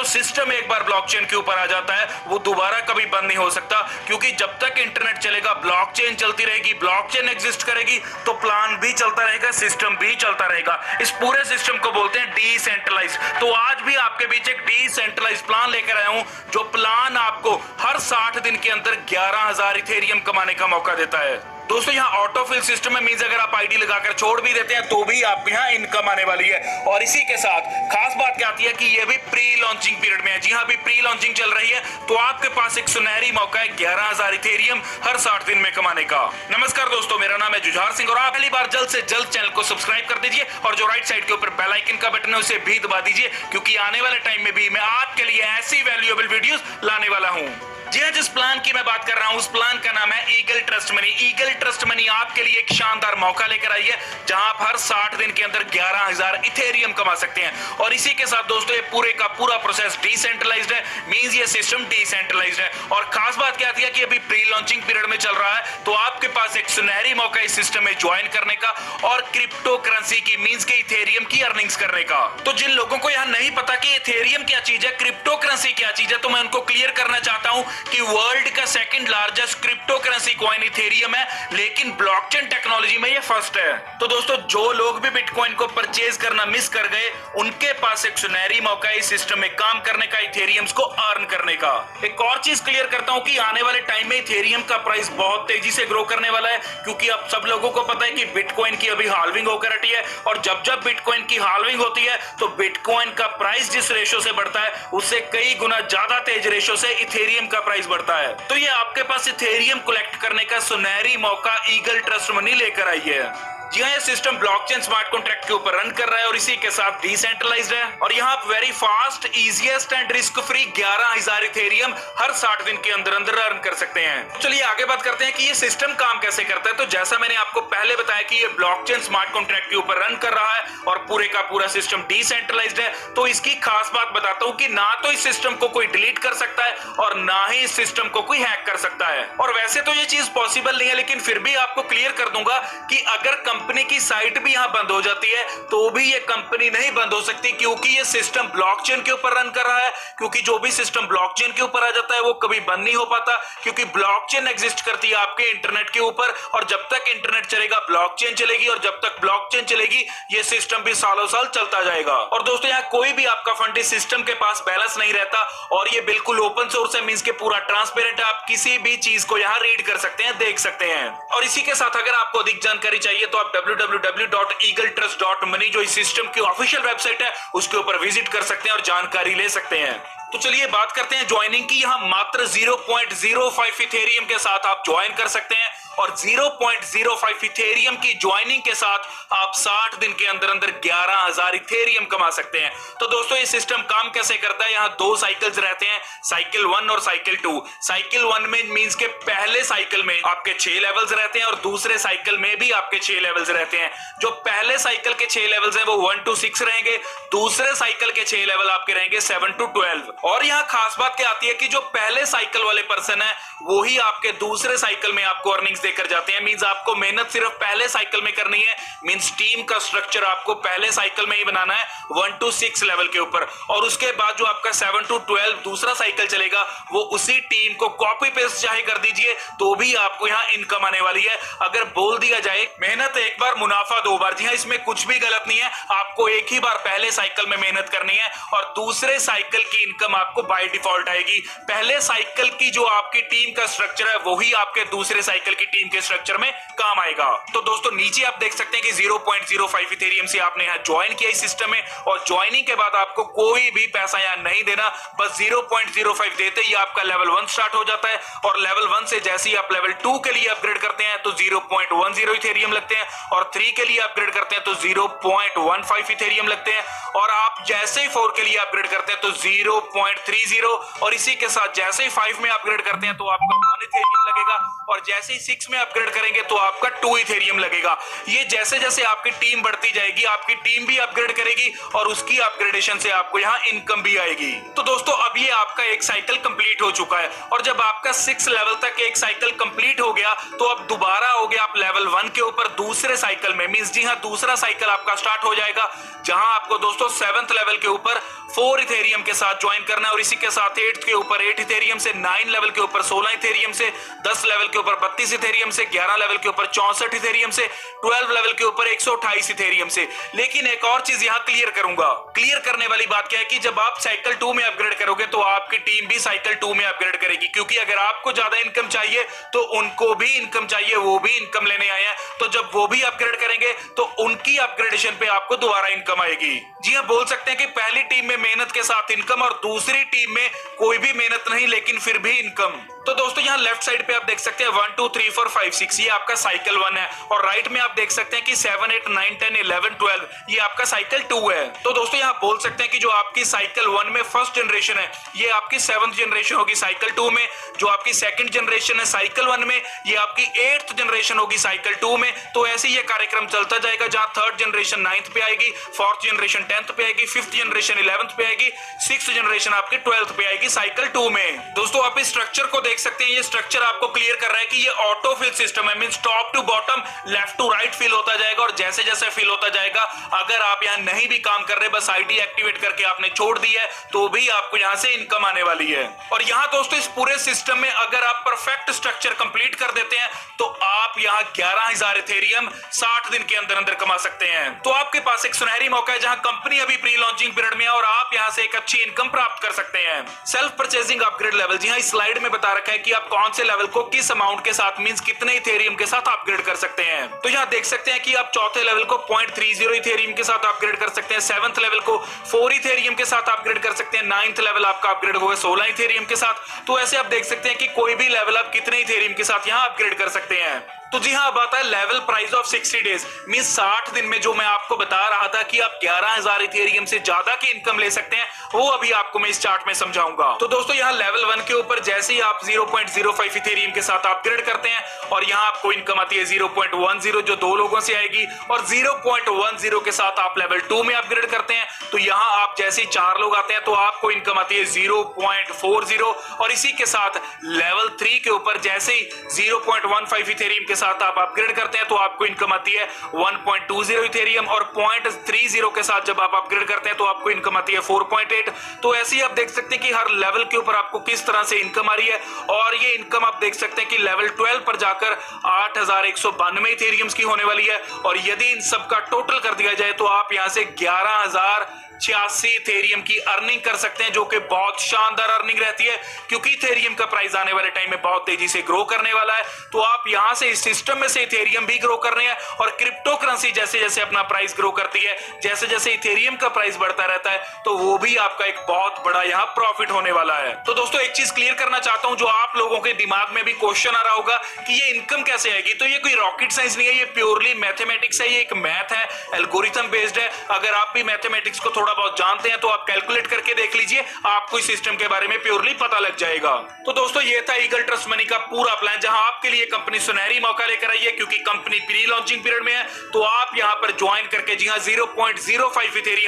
System एक बार blockchain के ऊपर आ जाता है वो दोबारा कभी बंद नहीं हो सकता, क्योंकि जब तक इंटरनेट चलेगा ब्लॉकचेन चलती रहेगी, ब्लॉकचेन एग्जिस्ट करेगी तो प्लान भी चलता रहेगा, सिस्टम भी चलता रहेगा। इस पूरे सिस्टम को बोलते हैं डिसेंट्रलाइज। तो आज भी आपके बीच एक डिसेंट्रलाइज प्लान लेकर आया हूं, जो प्लान आपको हर 60 दिन के अंदर 11,000 इथेरियम कमाने का मौका देता है। दोस्तों यहाँ ऑटोफिल सिस्टम में मींस अगर आप आईडी लगाकर छोड़ भी देते हैं तो भी आपको यहाँ इनकम आने वाली है। और इसी के साथ खास बात क्या आती है कि ये भी प्री लॉन्चिंग पीरियड में है। जी हाँ, अभी प्री लॉन्चिंग चल रही है, तो आपके पास एक सुनहरी मौका है 11,000 इथेरियम हर 60 दिन में कमाने का। नमस्कार दोस्तों, मेरा नाम है जुझार सिंह और आप पहली बार जल्द से जल्द चैनल को सब्सक्राइब कर दीजिए और जो राइट साइड के ऊपर बेल आइकन का बटन है उसे भी दबा दीजिए, क्योंकि आने वाले टाइम में भी मैं आपके लिए ऐसी वैल्यूएबल वीडियोस लाने वाला हूँ। जी हाँ, जिस प्लान की मैं बात कर रहा हूं उस प्लान का नाम है eagle trust money. Eagle trust money आपके लिए एक शानदार मौका लेकर आई है, जहां आप हर 60 दिन के अंदर 11,000 इथेरियम कमा सकते हैं। और इसी के साथ दोस्तों ये पूरे का पूरा प्रोसेस डिसेंट्रलाइज्ड है, मींस ये सिस्टम डिसेंट्रलाइज्ड है। और खास बात क्या आती है कि अभी प्री लॉन्चिंग पीरियड में चल रहा है, तो आपके पास एक सुनहरी मौका इस सिस्टम में ज्वाइन करने का और क्रिप्टो करेंसी की मींस के इथेरियम की अर्निंग्स करने का। तो जिन लोगों को यहाँ नहीं पता कि इथेरियम क्या चीज है, क्रिप्टो करेंसी क्या चीज है, तो मैं उनको क्लियर करना चाहता हूं कि वर्ल्ड का second largest crypto currency coin Ethereum है, लेकिन ब्लॉकचेन टेक्नोलॉजी में ये फर्स्ट है। तो दोस्तों जो लोग भी बिटकॉइन को परचेज करना मिस कर गए, उनके पास एक सुनहरी मौका है इस सिस्टम में काम करने का, इथेरियम्स को अर्न करने का। एक और चीज क्लियर करता हूं कि आने वाले टाइम में इथेरियम का प्राइस बहुत तेजी से ग्रो करने वाला है, क्योंकि अब सब लोगों को पता है कि बिटकॉइन की अभी हाल्विंग होकर हटी है, और जब जब बिटकॉइन की हाल्विंग होती है तो बिटकॉइन का प्राइस जिस रेशो से बढ़ता है उससे कई गुना ज्यादा तेज रेशो से इथेरियम का प्राइस बढ़ता है। तो ये आपके पास इथेरियम कलेक्ट करने का सुनहरी मौका ईगल ट्रस्ट मनी लेकर आई है। जी हाँ, ये सिस्टम ब्लॉकचेन स्मार्ट कॉन्ट्रैक्ट के ऊपर रन कर रहा है और इसी के साथ डिसेंट्रलाइज्ड है। और यहाँ आप very fast, easiest and risk free 11,000 Ethereum हर 60 दिन के अंदर अंदर अर्न कर सकते हैं। चलिए आगे बात करते हैं कि ये सिस्टम काम कैसे करता है। तो जैसा मैंने आपको पहले बताया कि ये ब्लॉकचेन स्मार्ट कॉन्ट्रैक्ट के ऊपर रन कर रहा है और पूरे का पूरा सिस्टम डिसेंट्रलाइज्ड है, तो इसकी खास बात बताता हूँ कि ना तो इस सिस्टम को कोई डिलीट कर सकता है और ना ही इस सिस्टम को कोई हैक कर सकता है। और वैसे तो ये चीज पॉसिबल नहीं है, लेकिन फिर भी आपको क्लियर कर दूंगा कि अगर कंपनी की साइट भी यहां बंद हो जाती है तो भी ये कंपनी नहीं बंद हो सकती, क्योंकि ये सिस्टम ब्लॉकचेन के ऊपर रन कर रहा है। क्योंकि जो भी सिस्टम ब्लॉकचेन के ऊपर आ जाता है वो कभी बंद नहीं हो पाता, क्योंकि ब्लॉकचेन एग्जिस्ट करती है आपके इंटरनेट के ऊपर, और जब तक इंटरनेट चलेगा ब्लॉकचेन चलेगी, और जब तक ब्लॉकचेन चलेगी ये सिस्टम भी सालों साल चलता जाएगा। और दोस्तों यहाँ कोई भी आपका फंड इस सिस्टम के पास बैलेंस नहीं रहता, और ये बिल्कुल ओपन सोर्स है, मींस के पूरा ट्रांसपेरेंट है। आप किसी भी चीज को यहाँ रीड कर सकते हैं, देख सकते हैं। और इसी के साथ अगर आपको अधिक जानकारी चाहिए तो आप www.eagletrust.money जो इस सिस्टम की ऑफिशियल वेबसाइट है उसके ऊपर विजिट कर सकते हैं और जानकारी ले सकते हैं। तो चलिए बात करते हैं ज्वाइनिंग की। यहाँ मात्र 0.05 इथेरियम के साथ आप ज्वाइन कर सकते हैं, और 0.05 इथेरियम की ज्वाइनिंग के साथ आप 60 दिन के अंदर अंदर 11,000 इथेरियम कमा सकते हैं। तो दोस्तों ये सिस्टम काम कैसे करता है, यहाँ 2 साइकिल्स रहते हैं, साइकिल 1 और साइकिल 2। साइकिल 1 में मींस के पहले साइकिल में आपके 6 लेवल्स रहते हैं और दूसरे साइकिल में भी आपके 6 लेवल्स रहते हैं। जो पहले साइकिल के 6 लेवल्स हैं वो 1 to 6 रहेंगे, दूसरे साइकिल के 6 लेवल आपके रहेंगे 7 to 12। और यहाँ खास बात क्या आती है कि जो पहले साइकिल वाले पर्सन है वो ही आपके दूसरे साइकिल में आपको अर्निंग्स देकर जाते हैं। मींस आपको मेहनत सिर्फ पहले साइकिल में करनी है, मींस टीम का स्ट्रक्चर आपको पहले साइकिल में ही बनाना है 1 to 6 लेवल के ऊपर, और उसके बाद जो आपका 7 to 12 दूसरा साइकिल चलेगा वो उसी टीम को कॉपी पेस्ट चाहे कर दीजिए तो भी आपको यहाँ इनकम आने वाली है। अगर बोल दिया जाए मेहनत एक बार मुनाफा 2 बार, जी हाँ इसमें कुछ भी गलत नहीं है। आपको एक ही बार पहले साइकिल में मेहनत करनी है और दूसरे साइकिल की इनकम आपको बाय डिफॉल्ट आएगी। पहले साइकिल की जो आपकी टीम का स्ट्रक्चर है वही आपके दूसरे साइकिल की टीम के स्ट्रक्चर में काम आएगा। तो दोस्तों नीचे आप देख सकते हैं कि 0.05 इथेरियम से आपने यहाँ ज्वाइन किया इस सिस्टम में, और ज्वाइनिंग के बाद आपको कोई भी पैसा यहाँ नहीं देना, बस 0.05 देते ही आपका लेवल 1 स्टार्ट हो जाता है। और लेवल 1 से जैसे ही आप लेवल 2 के लिए अपग्रेड करते हैं तो 0.10 इथेरियम लगते हैं, और 3 के लिए अपग्रेड करते हैं तो 0.15 इथेरियम लगते हैं, और आप जैसे ही 4 के लिए अपग्रेड करते हैं तो 0.30, और इसी के साथ जैसे ही 5 में अपग्रेड करते हैं तो आपका 1 इथेरियम लगेगा, और जैसे ही 6 में अपग्रेड करेंगे तो आपका 2 इथेरियम लगेगा। ये जैसे जैसे आपकी टीम बढ़ती जाएगी आपकी टीम भी अपग्रेड करेगी और उसकी अपग्रेडेशन से आपको यहाँ इनकम भी आएगी। तो दोस्तों अब ये आपका एक साइकिल कंप्लीट हो चुका है, और जब आपका 6 लेवल तक एक साइकिल कंप्लीट हो गया तो अब दोबारा हो गया आप लेवल 1 के ऊपर दूसरे साइकिल में, मींस जी हाँ दूसरा साइकिल आपका स्टार्ट हो जाएगा, जहां आपको दोस्तों 7th लेवल के ऊपर 4 इथेरियम के साथ ज्वाइन करना है और इसी के साथ 8th के ऊपर 8 इथेरियम से, 9 लेवल के ऊपर 16 इथेरियम से, 10 लेवल के ऊपर 32 इथेरियम से, 11 लेवल के ऊपर 64 इथेरियम से, 12 लेवल के ऊपर 128 इथेरियम से। लेकिन एक और चीज यहां क्लियर करूंगा। क्लियर करने वाली बात क्या है कि जब आप साइकिल 2 में अपग्रेड करोगे तो आपकी टीम भी साइकिल 2 में अपग्रेड करेगी, क्योंकि अगर आपको ज्यादा इनकम चाहिए तो उनको भी इनकम चाहिए, वो भी इनकम लेने आए हैं, तो जब वो भी अपग्रेड करेंगे तो उनकी अपग्रेडेशन पे आपको दोबारा इनकम आएगी। जी हाँ, बोल सकते हैं कि पहली टीम में मेहनत के साथ इनकम और दूसरी टीम में कोई भी मेहनत नहीं लेकिन फिर भी इनकम। तो दोस्तों यहाँ लेफ्ट साइड पे आप देख सकते हैं 1 2 3 4 5 6 ये आपका साइकिल 1 है और राइट में आप देख सकते हैं कि 7 8 9 10 11 12 ये आपका साइकिल 2 है। तो दोस्तों यहाँ बोल सकते हैं कि जो आपकी साइकिल 1 में फर्स्ट जनरेशन है ये आपकी 7th जनरेशन होगी साइकिल 2 में, जो आपकी सेकंड जनरेशन है साइकिल 1 में ये आपकी 8th जनरेशन होगी साइकिल 2 में। तो ऐसे ये कार्यक्रम चलता जाएगा, जहां 3rd जनरेशन 9th पे आएगी, 4th जनरेशन 10th पे आएगी, 5th जनरेशन 11th पे आएगी, 6th जनरेशन आपकी 12th पे आएगी साइकिल 2 में। दोस्तों आप इस स्ट्रक्चर को देख सकते हैं, ये स्ट्रक्चर आपको क्लियर कर रहा है कि ये ऑटो फिल सिस्टम है, means top to bottom, left to right fill होता जाएगा और जैसे जैसे फिल होता जाएगा अगर आप यहां नहीं भी काम कर रहे, बस आईडी एक्टिवेट करके आपने छोड़ दी है, तो भी आपको यहां से इनकम आने वाली है। और यहां दोस्तों इस पूरे सिस्टम में अगर आप परफेक्ट स्ट्रक्चर कंप्लीट कर देते हैं तो आप यहां 11,000 इथेरियम 60 दिन के अंदर अंदर कमा सकते हैं। तो आपके पास एक सुनहरी मौका है जहां कंपनी अभी प्री लॉन्चिंग पीरियड में है और आप यहां से एक अच्छी इनकम प्राप्त कर सकते हैं। सेल्फ परचेजिंग अपग्रेड लेवल, जी हां, इस स्लाइड में बता रखा है कि आप कौन से लेवल को किस अमाउंट के साथ, मींस कितने इथेरियम के साथ अपग्रेड कर सकते हैं। तो यहां देख सकते हैं कि आप चौथे लेवल को 0.30 इथेरियम के साथ अपग्रेड कर सकते हैं, 7th लेवल को 4 इथेरियम के साथ अपग्रेड कर सकते हैं, 9th लेवल आपका अपग्रेड होगा 16 इथेरियम के साथ। तो ऐसे आप देख सकते हैं कि कोई भी लेवल आप कितने इथेरियम के साथ यहां अपग्रेड कर सकते हैं। तो जी हाँ, अब आता है level price of 60 days, means 60 दिन में जो मैं आपको बता रहा था कि आप 11,000 इथेरियम से ज्यादा की इनकम ले सकते हैं, वो अभी आपको मैं इस चार्ट में समझाऊंगा। तो दोस्तों यहाँ लेवल 1 के ऊपर जैसे ही आप 0.05 इथेरियम के साथ अपग्रेड करते हैं और यहाँ आपको इनकम आती है 0.10 जो 2 लोगों से आएगी, और 0.10 के साथ आप लेवल 2 में अपग्रेड करते हैं तो यहाँ आप जैसे ही 4 लोग आते हैं तो आपको इनकम आती है 0.40, और इसी के साथ लेवल 3 के ऊपर जैसे ही 0.15 इथेरियम के साथ आप अपग्रेड करते हैं तो आपको इनकम आती है 1.20 इथेरियम, और 0.30 के साथ जब आप अपग्रेड करते हैं तो आपको इनकम आती है 4.8। तो ऐसे ही आप देख सकते हैं कि हर लेवल के ऊपर आपको किस तरह से इनकम आ रही है, और ये इनकम आप देख सकते हैं कि लेवल 12 पर जाकर 8,192 इथेरियम्स की होने वाली है, और यदि इन सब का टोटल कर दिया जाए तो आप यहां से 11,086 इथेरियम की अर्निंग कर सकते हैं, जो कि बहुत शानदार अर्निंग रहती है, क्योंकि इथेरियम का प्राइस आने वाले टाइम में बहुत तेजी से ग्रो करने वाला है। तो आप यहां से इस सिस्टम में से इथेरियम भी ग्रो कर रहे हैं, और क्रिप्टो करेंसी जैसे जैसे अपना प्राइस ग्रो करती है, जैसे जैसे इथेरियम का प्राइस बढ़ता रहता है, तो वो भी आपका एक बहुत बड़ा यहाँ प्रॉफिट होने वाला है। तो दोस्तों एक चीज क्लियर करना चाहता हूं, जो आप लोगों के दिमाग में भी क्वेश्चन आ रहा होगा कि ये इनकम कैसे आएगी, तो ये कोई रॉकेट साइंस नहीं है, ये प्योरली मैथमेटिक्स है, ये एक मैथ है, एल्गोरिथम बेस्ड है। अगर आप भी मैथमेटिक्स को थोड़ा बहुत जानते हैं तो आप कैलकुलेट करके देख लीजिए, आपको इस सिस्टम के बारे में प्योरली पता लग जाएगा। तो दोस्तों ये था ईगल ट्रस्ट मनी का पूरा प्लान, जहां आपके लिए कंपनी सुनहरी मौका लेकर आई है, क्योंकि कंपनी प्री लॉन्चिंग पीरियड में है। तो आप यहां पर ज्वाइन करके जी हां 0.05 इथेरियम